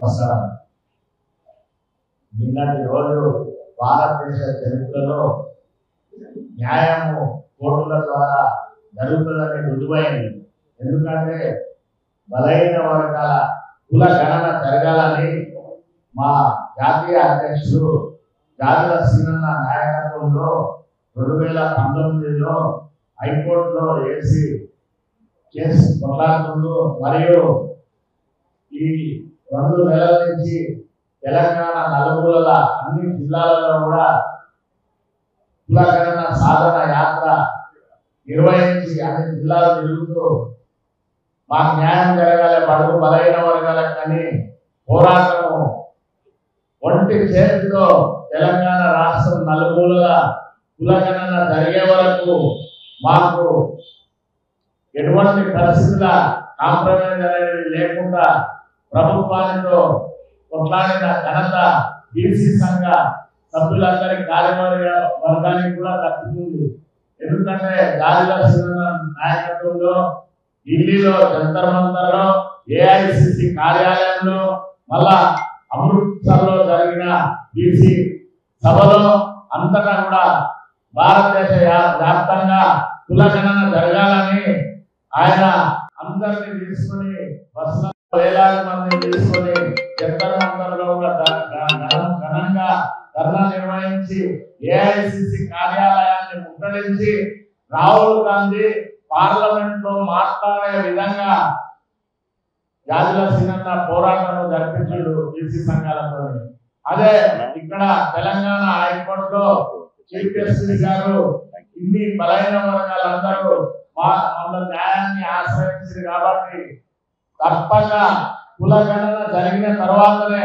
నమస్కారం. నిన్నటి రోజు భారతదేశ చరిత్రలో న్యాయము కోర్టుల ద్వారా జరుగుతుందని రుజువైంది. ఎందుకంటే బలహీన వర్గాల కుల గణన జరగాలని మా జాతీయ అధ్యక్షుడు జాతుల సీనన్న నాయకత్వంలో 2019లో హైకోర్టులో వేసి కేసు కొట్లాడుతుంటూ మరియు ఈ 2 నెలల నుంచి తెలంగాణ నలుమూలల అన్ని జిల్లాలలో కూడా కులగణన సాధన యాత్ర నిర్వహించి అన్ని జిల్లాలు తిరుగుతూ మాకు న్యాయం జరగాలి, బడుగు బలహీన వర్గాలకు కానీ పోరాటము ఒంటి చేతితో తెలంగాణ రాష్ట్రం నలుమూలల కులగణన జరిగే వరకు మాకు ఎటువంటి పరిస్థితుల కాంప్రమైజ్ అనేది లేకుండా ప్రభుత్వానితో కొట్లాడిన ఘనత బీసీ సంఘ సభ్యులందరి కార్యవర్గానికి కూడా దక్కుతుంది. ఎందుకంటే గాలిల సీనన్న నాయకత్వంలో ఢిల్లీలో జంతర్ మంతర్లో ఏఐసిసి కార్యాలయంలో మళ్ళా అమృత్సర్లో జరిగిన బీసీ సభలో అంతటా కూడా భారతదేశ వ్యాప్తంగా కులగణన జరగాలని ఆయన అందరినీ తీసుకొని బస్సులో వేలాది మందిని తీసుకొని జంతర్ మంతర్లో కూడా ఘనంగా ధర్నా నిర్వహించి ఏఐసిసి కార్యాలయాన్ని ముట్టడించి రాహుల్ గాంధీ పార్లమెంట్ లో మాట్లాడే విధంగా జాతుల సీనన్న పోరాటం జరిపించాడు బీసీ సంఘాలతో. అదే ఇక్కడ తెలంగాణ హైకోర్టులో చీఫ్ జస్టిస్ గారు ఇన్ని బలహీన వర్గాలందరూ మన న్యాయాన్ని ఆశ్రయించింది కాబట్టి తప్పక కులగణన జరిగిన తర్వాతనే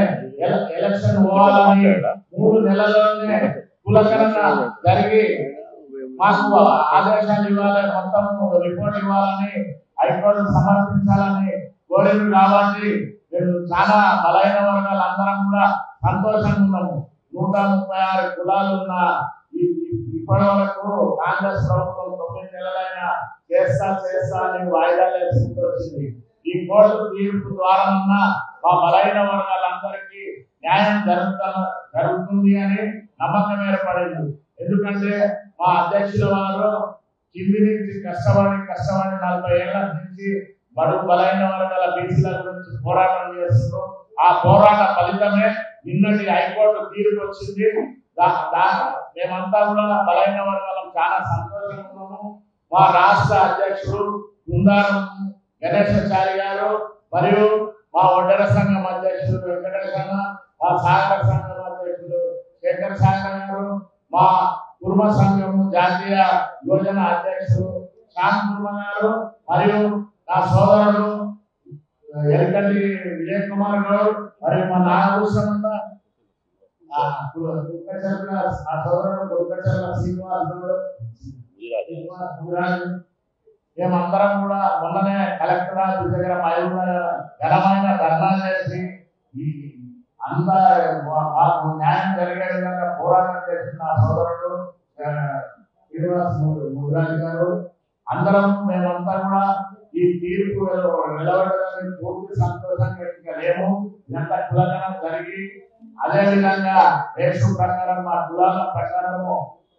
ఎలక్షన్ పోవాలని 3 నెలల్లోనే కులగణన జరిగి మాకు ఆదేశాలు ఇవ్వాలి, మొత్తం రిపోర్ట్ ఇవ్వాలని హైకోర్టు సమర్పించాలని కోరింది. కాబట్టి మేము చాలా బలహీన వర్గాలు అందరం కూడా సంతోషంగా ఉన్నాము. 136 కులాలు ఉన్న ఇప్పటి వరకు కాంగ్రెస్ ప్రభుత్వం 9 నెలలైనా చేస్తా అని వాయిదాలు వేసుకుంటూ వచ్చింది. ఈ కోర్టు తీర్పు ద్వారా మా బలహీన వర్గాలందరికీ న్యాయం జరుగుతుంది అని నమ్మకం ఏర్పడింది. ఎందుకంటే మా అధ్యక్షుల వారు కింది నుంచి కష్టపడి 40 ఏళ్ల నుంచి బడుగు బలహీన వర్గాల బీసీల గురించి పోరాటం చేస్తున్నారు. ఆ పోరాట ఫలితమే నిన్నటి హైకోర్టు తీర్పు వచ్చింది. మేమంతా కూడా బలహీన వర్గాలకు చాలా సంతోషంగా ఉన్నాము. మా రాష్ట్ర అధ్యక్షుడు బృందారం గణేశాచారి గారు మరియు మా ఒడ్డర సంఘం అధ్యక్షుడు వెంకటేశ్వర, మా సాగర సంఘం అధ్యక్షుడు శేఖర్ సాగర్ గారు, మా కుర్మ సంఘం జాతీయ యోజన అధ్యక్షుడు శ్యామ్ కుర్మ గారు మరియు నా సోదరుడు ఎల్కంటి విజయ్ కుమార్ గౌడ్ మరియు మా నాగభూషణ నా సోదరుడు దుర్గచర్ల శ్రీనివాస్ గౌడ్ మేమందరం కూడా మొన్ననే కలెక్టర్ ఆఫీస్ దగ్గర ఘనమైన ధర్నా చేసి అంతా మాకు న్యాయం జరిగే విధంగా పోరాటం చేసిన నా సోదరుడు శ్రీనివాస్ ముద్రాజు గారు అందరం మేమంతా కూడా ఈ తీర్పు నిలబడడానికి పూర్తి సంతోషంగా లేము. ఇదంతా కులగణన జరిగి అదే విధంగా రేషు ప్రకారం మా కులాల ప్రకారము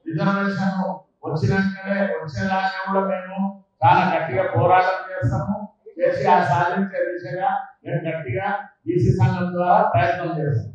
రిజర్వేషన్ వచ్చేదాకా కూడా మేము చాలా గట్టిగా పోరాటం చేస్తాము. చేసి ఆ సాధించే దిశగా మేము గట్టిగా బీసీ సంఘం ద్వారా ప్రయత్నం చేస్తాం.